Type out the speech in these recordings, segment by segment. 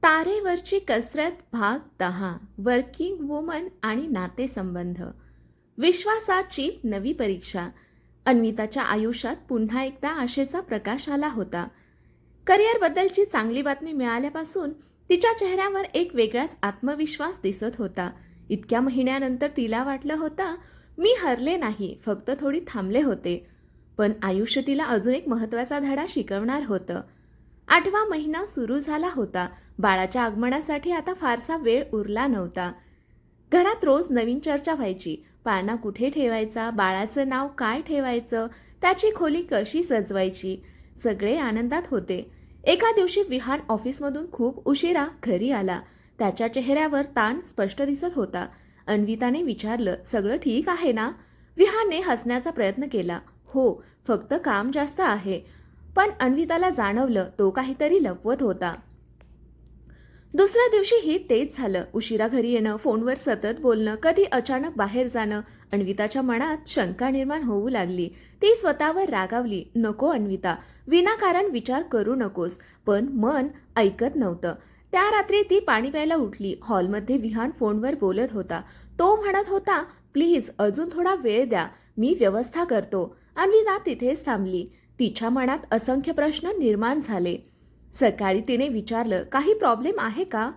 तारेवरची कसरत भाग 10. वर्किंग वुमन आणि नातेसंबंध. विश्वासाची नवी परीक्षा. अन्विताच्या आयुष्यात पुन्हा एकदा आशेचा प्रकाश आला होता. करिअरबद्दलची चांगली बातमी मिळाल्यापासून तिच्या चेहऱ्यावर एक वेगळाच आत्मविश्वास दिसत होता. इतक्या महिन्यानंतर तिला वाटलं होतं, मी हरले नाही, फक्त थोडी थांबले होते. पण आयुष्य तिला अजून एक महत्त्वाचा धडा शिकवणार होतं. 8वा महिना सुरू झाला होता. बाळाच्या आगमनासाठी आता फारसा वेळ उरला नव्हता. घरात रोज नवीन चर्चा व्हायची. पाळणा कुठे ठेवायचा, बाळाचं नाव काय ठेवायचं, त्याची खोली कशी सजवायची. सगळे आनंदात होते. एका दिवशी विहान ऑफिसमधून खूप उशिरा घरी आला. त्याच्या चेहऱ्यावर ताण स्पष्ट दिसत होता. अन्विताने विचारलं, सगळं ठीक आहे ना? विहानने हसण्याचा प्रयत्न केला. हो, फक्त काम जास्त आहे. पण अन्विताला जाणवलं तो काहीतरी लपवत होता. दुसऱ्या दिवशीही तेच झालं. उशिरा घरी येणं, फोनवर सतत बोलणं, कधी अचानक बाहेर जाणं. अन्विताच्या मनात शंका निर्माण होऊ लागली. ती स्वतःवर रागावली. नको अन्विता, विनाकारण विचार करू नकोस. पण मन ऐकत नव्हतं. त्या रात्री ती पाणी प्यायला उठली. हॉलमध्ये विहान फोनवर बोलत होता. तो म्हणत होता, प्लीज अजून थोडा वेळ द्या, मी व्यवस्था करतो. अन्विता तिथेच थांबली. तिच्या मनात असंख्य प्रश्न निर्माण झाले. सकाळी तिने विचारलं, काही प्रॉब्लेम आहे का?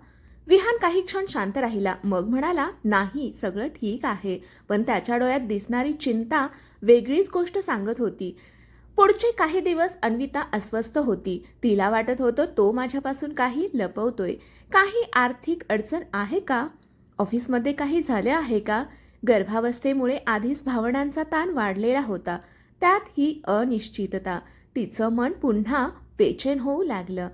विहान काही क्षण शांत राहिला. मग म्हणाला, नाही, सगळं ठीक आहे. पण त्याच्या डोळ्यात दिसणारी चिंता वेगळीच गोष्ट सांगत होती. पुढचे काही दिवस अन्विता अस्वस्थ होती. तिला वाटत होतं तो माझ्यापासून काही लपवतोय. काही आर्थिक अडचण आहे का? ऑफिसमध्ये काही झाले आहे का? गर्भावस्थेमुळे आधीच भावनांचा ताण वाढलेला होता. त्यात ही अनिश्चितता. तिचं मन पुन्हा बेचैन होऊ लागलं.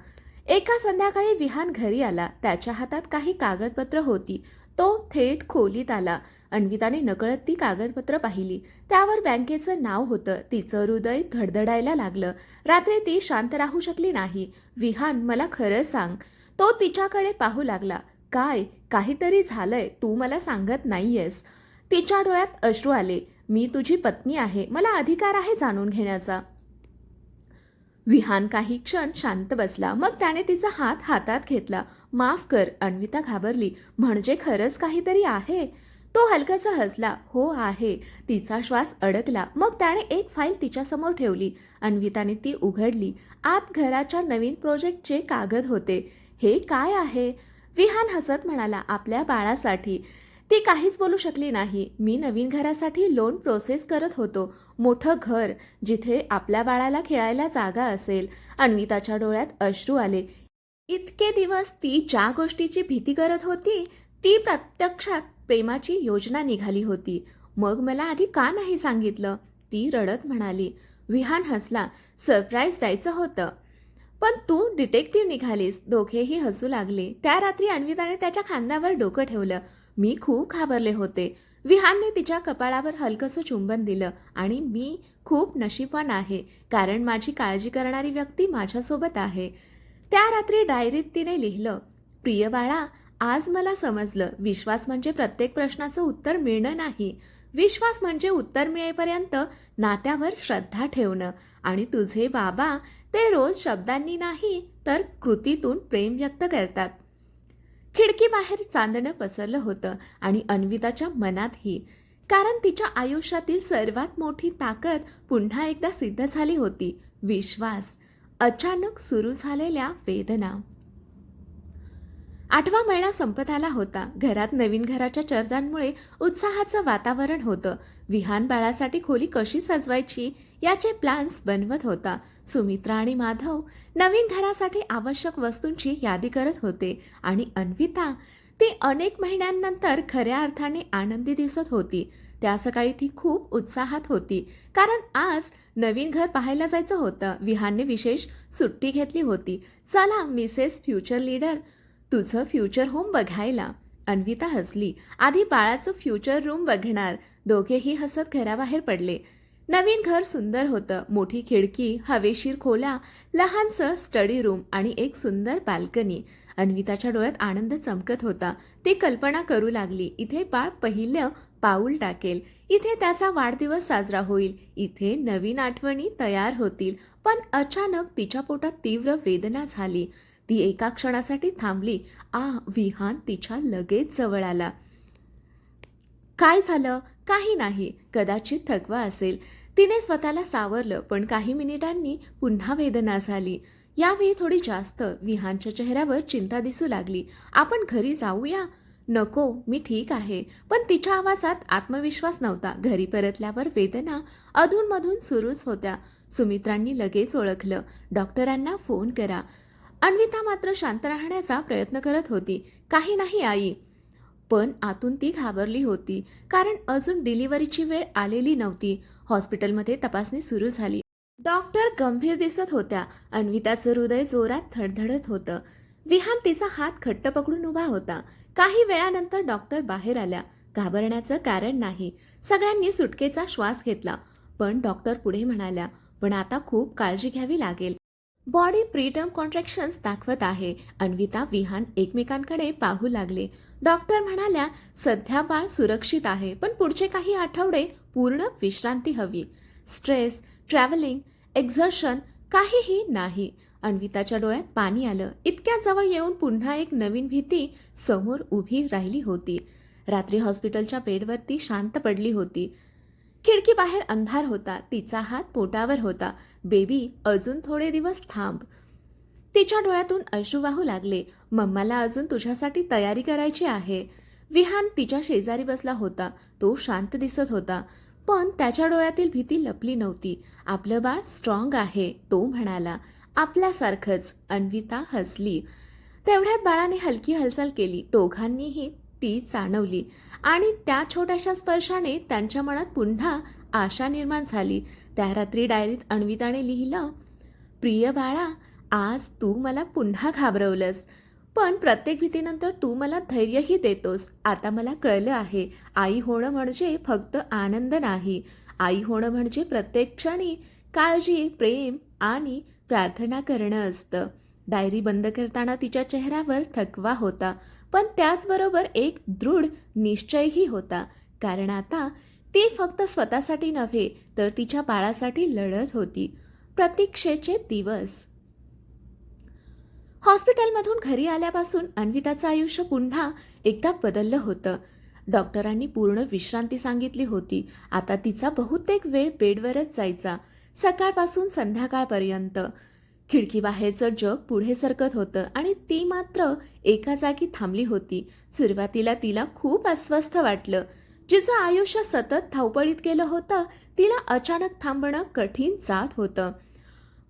एका संध्याकाळी विहान घरी आला. त्याच्या हातात काही कागदपत्र होती. तो थेट खोलीत आला. अन्विताने नकळत ती कागदपत्र पाहिली. त्यावर बँकेचं नाव होतं. तिचं हृदय धडधडायला लागलं. रात्री ती शांत राहू शकली नाही. विहान, मला खरं सांग. तो तिच्याकडे पाहू लागला. काय? काहीतरी झालंय, तू मला सांगत नाहीयेस. तिच्या डोळ्यात अश्रू आले. मी तुझी पत्नी आहे, मला अधिकार आहे जाणून घेण्याचा. विहान काही क्षण शांत बसला. मग त्याने तिचा हात हातात घेतला. माफ कर. अन्विता घाबरली. म्हणजे खरंच काहीतरी आहे? तो हलकासा हसला. हो आहे. तिचा श्वास अडकला. मग त्याने एक फाईल तिच्यासमोर ठेवली. अन्विताने ती उघडली. आत घराच्या नवीन प्रोजेक्टचे कागद होते. हे काय आहे? विहान हसत म्हणाला, आपल्या बाळासाठी. ती काहीच बोलू शकली नाही. मी नवीन घरासाठी लोन प्रोसेस करत होतो. मोठं घर, जिथे आपल्या बाळाला खेळायला जागा असेल. अन्विताच्या डोळ्यात अश्रू आले. इतके दिवस ती ज्या गोष्टीची भीती करत होती, ती प्रत्यक्षात प्रेमाची योजना निघाली होती. मग मला आधी का नाही सांगितलं? ती रडत म्हणाली. विहान हसला. सरप्राईज द्यायचं होतं, पण तू डिटेक्टिव्ह निघालीस. दोघेही हसू लागले. त्या रात्री अन्विताने त्याच्या खांद्यावर डोकं ठेवलं. मी खूप घाबरले होते. विहानने तिच्या कपाळावर हलकंसं चुंबन दिलं. आणि मी खूप नशीबवान आहे, कारण माझी काळजी करणारी व्यक्ती माझ्यासोबत आहे. त्या रात्री डायरीत तिने लिहिलं, प्रिय बाळा, आज मला समजलं, विश्वास म्हणजे प्रत्येक प्रश्नाचं उत्तर मिळणं नाही. विश्वास म्हणजे उत्तर मिळेपर्यंत नात्यावर श्रद्धा ठेवणं. आणि तुझे बाबा ते रोज शब्दांनी नाही तर कृतीतून प्रेम व्यक्त करतात. खिडकीबाहेर चांदणं पसरलं होतं आणि अन्विताच्या मनातही. कारण तिच्या आयुष्यातील सर्वात मोठी ताकद पुन्हा एकदा सिद्ध झाली होती. विश्वास. अचानक सुरू झालेल्या वेदना. 8वा महिना संपत आला होता. घरात नवीन घराच्या चर्चांमुळे उत्साहाचं वातावरण होतं. विहान बाळासाठी खोली कशी सजवायची याचे प्लॅन्स बनवत होता. सुमित्रा आणि माधव नवीन घरासाठी आवश्यक वस्तूंची यादी करत होते. आणि अन्विता, ती अनेक महिन्यांनंतर खऱ्या अर्थाने आनंदी दिसत होती. त्या सकाळी ती खूप उत्साहात होती, कारण आज नवीन घर पाहायला जायचं होतं. विहानने विशेष सुट्टी घेतली होती. चला मिसेस फ्युचर लीडर, तुझं फ्युचर होम बघायला. अन्विता हसली. आधी बाळाचं फ्युचर रूम बघणार. दोघेही हसत घराबाहेर पडले. नवीन घर सुंदर होतं. मोठी खिडकी, हवेशीर खोल्या, लहानसं स्टडी रूम आणि एक सुंदर बाल्कनी. अन्विताच्या डोळ्यात आनंद चमकत होता. ती कल्पना करू लागली, इथे बाळ पहिलं पाऊल टाकेल, इथे त्याचा वाढदिवस साजरा होईल, इथे नवीन आठवणी तयार होतील. पण अचानक तिच्या पोटात तीव्र वेदना झाली. ती एका क्षणासाठी थांबली. विहान तिच्या लगेच जवळ आला. काय झालं? काही नाही. कदाचित थकवा असेल. तिने स्वतःला सावरलं, पण काही मिनिटांनी पुन्हा वेदना झाली. यावेळी थोडी जास्त. विहानच्या चेहऱ्यावर चिंता दिसू लागली. आपण घरी जाऊया? नको, मी ठीक आहे. पण तिच्या आवाजात आत्मविश्वास नव्हता. घरी परतल्यावर वेदना अधूनमधून सुरूच होत्या. सुमित्रांनी लगेच ओळखलं. डॉक्टरांना फोन करा. अन्विता मात्र शांत राहण्याचा प्रयत्न करत होती. काही नाही आई. पण आतून ती घाबरली होती, कारण अजून डिलिव्हरीची वेळ आलेली नव्हती. हॉस्पिटलमध्ये तपासणी सुरू झाली. डॉक्टर गंभीर दिसत होत्या. अन्विताचं हृदय जोरात धडधडत होतं. विहान तिचा हात घट्ट पकडून उभा होता. काही वेळानंतर डॉक्टर बाहेर आल्या. घाबरण्याचं कारण नाही. सगळ्यांनी सुटकेचा श्वास घेतला. पण डॉक्टर पुढे म्हणाल्या, पण आता खूप काळजी घ्यावी लागेल. बॉडी प्रीटर्म कॉन्ट्रॅक्शन्स दाखवत आहे. अन्विता, विहान एकमेकांकडे पाहू लागले. डॉक्टर म्हणाल्या, सध्या बाळ सुरक्षित आहे, पण पुढचे काही आठवडे पूर्ण विश्रांती हवी. स्ट्रेस, ट्रॅव्हलिंग, एक्झर्शन काहीही नाही. अन्विताच्या डोळ्यात पाणी आलं. इतक्या जवळ येऊन पुन्हा एक नवीन भीती समोर उभी राहिली होती. रात्री हॉस्पिटलच्या बेडवरती शांत पडली होती. खिडकीबाहेर अंधार होता. तिचा हात पोटावर होता. बेबी, अजून थोडे दिवस थांब. तिच्या डोळ्यातून अश्रू वाहू लागले. मम्माला अजून तुझ्यासाठी तयारी करायची आहे. विहान तिच्या शेजारी बसला होता. तो शांत दिसत होता, पण त्याच्या डोळ्यातील भीती लपली नव्हती. आपलं बाळ स्ट्रॉंग आहे, तो म्हणाला. आपल्यासारखंच. अन्विता हसली. तेवढ्यात बाळाने हलकी हालचाल केली. दोघांनीही ती जाणवली, आणि त्या छोट्याशा स्पर्शाने त्यांच्या मनात पुन्हा आशा निर्माण झाली. त्या रात्री डायरीत अन्विताने लिहिलं, प्रिय बाळा, आज तू मला पुन्हा घाबरवलंस, पण प्रत्येक भीतीनंतर तू मला धैर्यही देतोस. आता मला कळलं आहे, आई होणं म्हणजे फक्त आनंद नाही. आई होणं म्हणजे प्रत्येक क्षणी काळजी, प्रेम आणि प्रार्थना करणं असतं. डायरी बंद करताना तिच्या चेहऱ्यावर थकवा होता, पण त्याचबरोबर एक दृढ निश्चयही होता. कारण आता ती फक्त स्वतःसाठी नव्हे, तर तिच्या बाळासाठी लढत होती. प्रतीक्षेचे दिवस. हॉस्पिटलमधून घरी आल्यापासून अन्विताचं आयुष्य पुन्हा एकदा बदललं होतं. डॉक्टरांनी पूर्ण विश्रांती सांगितली होती. आता तिचा बहुतेक वेळ बेडवरच जायचा, सकाळपासून संध्याकाळपर्यंत. खिडकीबाहेरचं जग पुढे सरकत होतं, आणि ती मात्र एका जागी थांबली होती. सुरुवातीला तिला खूप अस्वस्थ वाटलं. जिचं आयुष्य सतत धावपळीत गेलं होतं, तिला अचानक थांबणं कठीण जात होतं.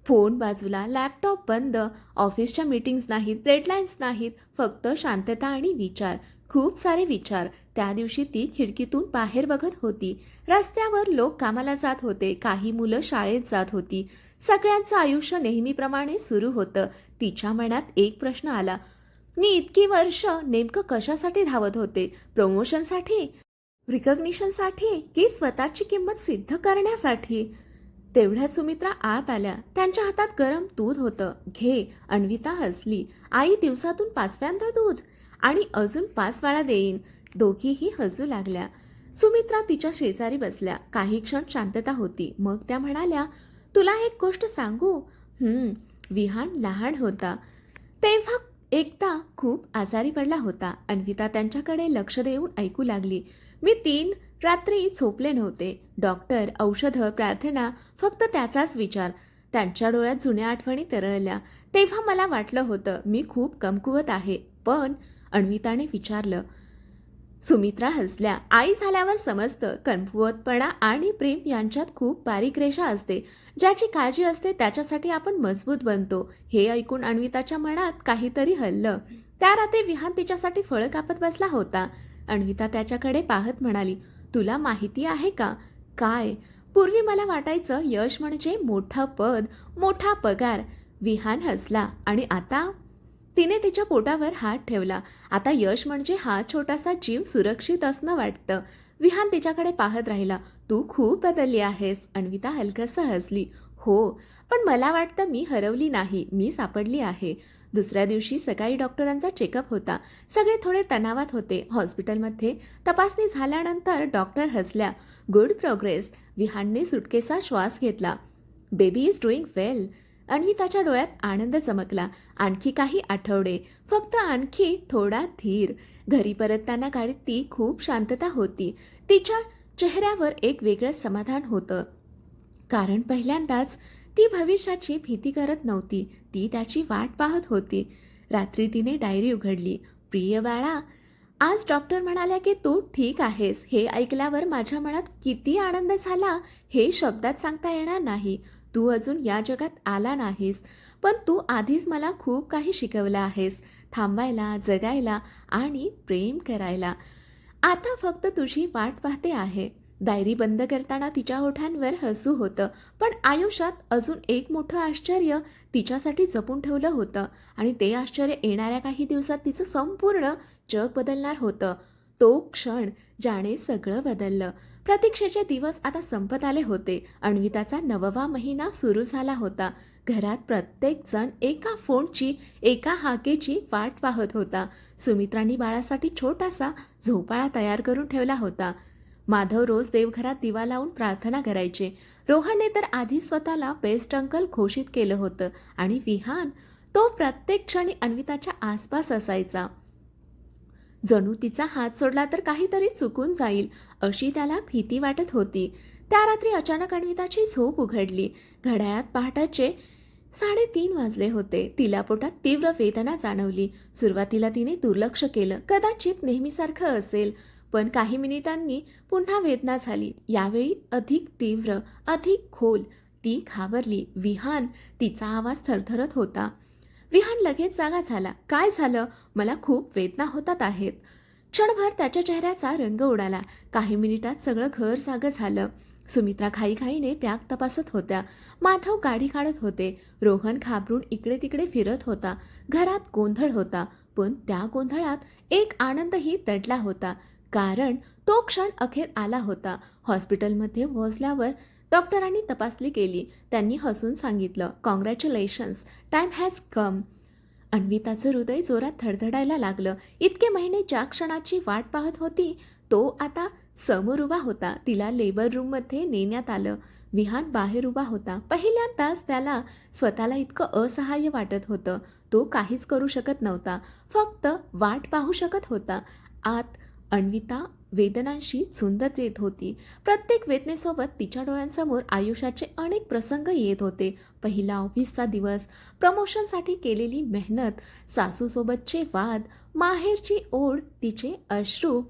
फोन बाजूला, लॅपटॉप बंद. ऑफिसच्या मीटिंग्स नाहीत, डेडलाईन्स नाहीत, फक्त शांतता आणि विचार. खूप सारे विचार. त्या दिवशी ती खिडकीतून बाहेर बघत होती. रस्त्यावर लोक कामाला जात होते, काही मुलं शाळेत जात होती. सगळ्यांचं आयुष्य नेहमीप्रमाणे सुरू होतं. तिच्या मनात एक प्रश्न आला, मी इतकी वर्ष नेमकं कशासाठी धावत होते? प्रमोशनसाठी, रिकग्निशनसाठी, की स्वतःची किंमत सिद्ध करण्यासाठी? तेवढ्यात सुमित्रा आत आल्या. त्यांच्या हातात गरम दूध होतं. घे. अन्विता हसली. आई, दिवसातून 5व्यांदा दूध? आणि अजून 5 वेळा देईन. दोघीही हसू लागल्या. सुमित्रा तिच्या शेजारी बसल्या. काही क्षण शांतता होती. मग त्या म्हणाल्या, तुला एक गोष्ट सांगू? विहान लहान होता तेव्हा एकदा खूप आजारी पडला होता. अन्विता त्यांच्याकडे लक्ष देऊन ऐकू लागली. मी 3 रात्री झोपले नव्हते. डॉक्टर, औषधं, प्रार्थना, फक्त त्याचाच विचार. त्यांच्या डोळ्यात जुन्या आठवणी तरळल्या. तेव्हा मला वाटलं होतं मी खूप कमकुवत आहे. पण अन्विताने विचारलं. सुमित्रा हसल्या. आई झाल्यावर समजतं, कमकुवतपणा आणि प्रेम यांच्यात खूप बारीक रेषा असते. ज्याची काळजी असते त्याच्यासाठी आपण मजबूत बनतो. हे ऐकून अन्विताच्या मनात काहीतरी हललं. त्या रात्री विहान तिच्यासाठी फळं कापत बसला होता. अन्विता त्याच्याकडे पाहत म्हणाली, तुला माहिती आहे का? काय? पूर्वी मला वाटायचं यश म्हणजे मोठं पद, मोठा पगार. विहान हसला. आणि आता? तिने तिच्या पोटावर हात ठेवला. आता यश म्हणजे हा छोटासा जीव सुरक्षित असणं वाटतं. विहान तिच्याकडे पाहत राहिला. तू खूप बदलली आहेस. अन्विता हलकसं हसली. हो, पण मला वाटतं मी हरवली नाही, मी सापडली आहे. दुसऱ्या दिवशी सकाळी डॉक्टरांचा चेकअप होता. सगळे थोडे तणावात होते. हॉस्पिटलमध्ये तपासणी झाल्यानंतर डॉक्टर हसल्या. Good progress. विहानने सुटकेचा श्वास घेतला. Baby is doing well. अन्विताच्या डोळ्यात आनंद चमकला. आणखी काही आठवडे, फक्त आणखी थोडा धीर. घरी परतताना गाडीत ती खूप शांतता होती. तिच्या चेहऱ्यावर एक वेगळं समाधान होतं, कारण पहिल्यांदाच ती भविष्याची भीती करत नव्हती, ती त्याची वाट पाहत होती. रात्री तिने डायरी उघडली. प्रिय बाळा, आज डॉक्टर म्हणाल्या की तू ठीक आहेस. हे ऐकल्यावर माझ्या मनात किती आनंद झाला हे शब्दात सांगता येणार नाही. तू अजून या जगात आला नाहीस, पण तू आधीच मला खूप काही शिकवलं आहेस. थांबायला, जगायला आणि प्रेम करायला. आता फक्त तुझी वाट पाहते आहे. डायरी बंद करताना तिच्या ओठांवर हसू होतं, पण आयुष्यात अजून एक मोठं आश्चर्य तिच्यासाठी जपून ठेवलं होतं, आणि ते आश्चर्य येणाऱ्या काही दिवसात तिचं संपूर्ण जग बदलणार होतं. तो क्षण ज्याने सगळं बदललं. प्रतीक्षेचे दिवस आता संपत आले होते. अन्विताचा 9वा महिना सुरू झाला होता. घरात प्रत्येक जण एका फोनची, एका हाकेची वाट पाहत होता. सुमित्रांनी बाळासाठी छोटासा झोपाळा तयार करून ठेवला होता. माधव रोज देवघरात दिवा लावून प्रार्थना करायचे. रोहनने तर आधी स्वतःला बेस्ट अंकल घोषित केलं होतं, आणि विहान, तो प्रत्येक क्षणी अन्विताच्या आसपास असायचा. जणू तिचा हात सोडला तर काहीतरी चुकून जाईल अशी त्याला भीती वाटत होती. त्या रात्री अचानक अन्विताची झोप उघडली. घड्याळात पहाटेचे 3:30 वाजले होते. तिला पोटात तीव्र वेदना जाणवली. सुरुवातीला तिने दुर्लक्ष केलं, कदाचित नेहमीसारखं असेल. पण काही मिनिटांनी पुन्हा वेदना झाली, यावेळी अधिक तीव्र, अधिक खोल. ती घाबरली. विहान, तिचा आवाज थरथरत होता. विहान लगेच जागा झाला. काय झालं? मला खूप वेदना होतात आहेत. क्षणभर त्याच्या चेहऱ्याचा रंग उडाला. काही मिनिटात सगळं घर जागं झालं. सुमित्रा घाईघाईने बॅग तपासत होत्या. माधव गाडी काढत होते. रोहन घाबरून इकडे तिकडे फिरत होता. घरात गोंधळ होता, पण त्या गोंधळात एक आनंदही दडला होता, कारण तो क्षण अखेर आला होता. हॉस्पिटलमध्ये पोहोचल्यावर डॉक्टरांनी तपासणी केली. त्यांनी हसून सांगितलं, कॉंग्रॅच्युलेशन्स, टाइम हॅज कम. अन्विताचं हृदय जोरात धडधडायला लागलं. इतके महिने ज्या क्षणाची वाट पाहत होती, तो आता समोर उभा होता. तिला लेबर रूममध्ये नेण्यात आलं. विहान बाहेर उभा होता. पहिल्यांदाच त्याला स्वतःला इतकं असहाय्य वाटत होतं. तो काहीच करू शकत नव्हता, फक्त वाट पाहू शकत होता. आत अन्विता वेदनांशी झुंज देत होती. प्रत्येक वेदनेसोबत तिच्या डोळ्यांसमोर आयुष्याचे अनेक प्रसंग येत होते. पहिला ऑफिसचा दिवस, प्रमोशनसाठी केलेली मेहनत, सासूसोबतचे वाद, माहेरची ओढ, तिचे अश्रू,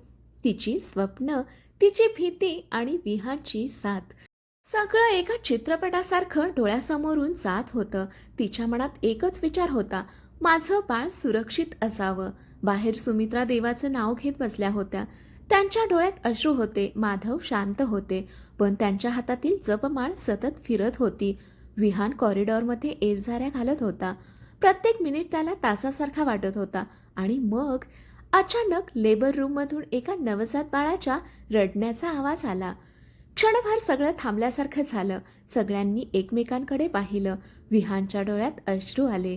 तिची स्वप्न, तिची भीती आणि विहानची साथ. सगळं एका चित्रपटासारखं डोळ्यासमोरून जात होतं. तिच्या मनात एकच विचार होता, माझं बाळ सुरक्षित असावं. बाहेर सुमित्रा देवाचं नाव घेत बसल्या होत्या. त्यांच्या डोळ्यात अश्रू होते. माधव शांत होते, पण त्यांच्या हातातील जपमाळ सतत फिरत होती. विहान कॉरिडॉरमध्ये एरझाऱ्या घालत होता. प्रत्येक मिनिट त्याला तासासारखा वाटत होता. आणि मग अचानक लेबर रूममधून एका नवजात बाळाच्या रडण्याचा आवाज आला. क्षणभर सगळं थांबल्यासारखं झालं. सगळ्यांनी एकमेकांकडे पाहिलं. विहानच्या डोळ्यात अश्रू आले.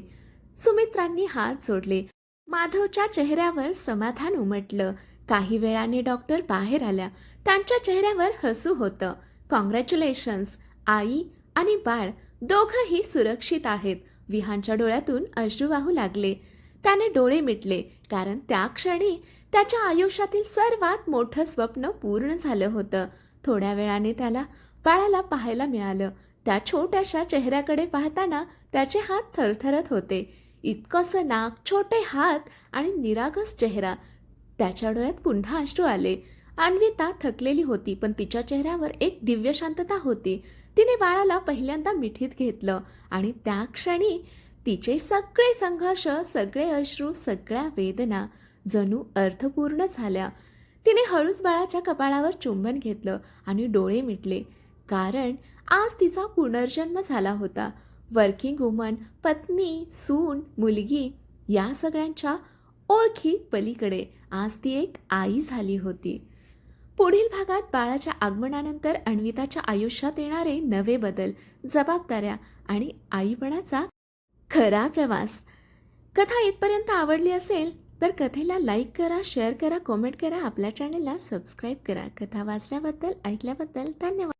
सुमित्रांनी हात जोडले. माधवच्या चेहऱ्यावर समाधान उमटलं. काही वेळाने डॉक्टर बाहेर आल्या. त्यांच्या चेहऱ्यावर हसू होतं. कॉंग्रॅच्युलेशन्स, आई आणि बाळ दोघंही सुरक्षित आहेत. विहानच्या डोळ्यातून अश्रू वाहू लागले. त्याने डोळे मिटले, कारण त्या क्षणी त्याच्या आयुष्यातील सर्वात मोठं स्वप्न पूर्ण झालं होतं. थोड्या वेळाने त्याला बाळाला पाहायला मिळालं. त्या छोट्याशा चेहऱ्याकडे पाहताना त्याचे हात थरथरत होते. इतकंसं नाक, छोटे हात आणि निरागस चेहरा. त्याच्या डोळ्यात पुन्हा अश्रू आले. अन्विता थकलेली होती, पण तिच्या चेहऱ्यावर एक दिव्य शांतता होती. तिने बाळाला पहिल्यांदा मिठीत घेतलं, आणि त्या क्षणी तिचे सगळे संघर्ष, सगळे अश्रू, सगळ्या वेदना जणू अर्थपूर्ण झाल्या. तिने हळूच बाळाच्या कपाळावर चुंबन घेतलं आणि डोळे मिटले, कारण आज तिचा पुनर्जन्म झाला होता. वर्किंग वुमन, पत्नी, सून, मुलगी, या सगळ्यांच्या ओळखी पलीकडे आज ती एक आई झाली होती. पुढील भागात बाळाच्या आगमनानंतर अन्विताच्या आयुष्यात येणारे नवे बदल, जबाबदाऱ्या आणि आईपणाचा खरा प्रवास. कथा इथपर्यंत आवडली असेल तर कथेला लाईक करा, शेअर करा, कमेंट करा, आपल्या चॅनलला सबस्क्राईब करा. कथा वाचल्याबद्दल, ऐकल्याबद्दल धन्यवाद.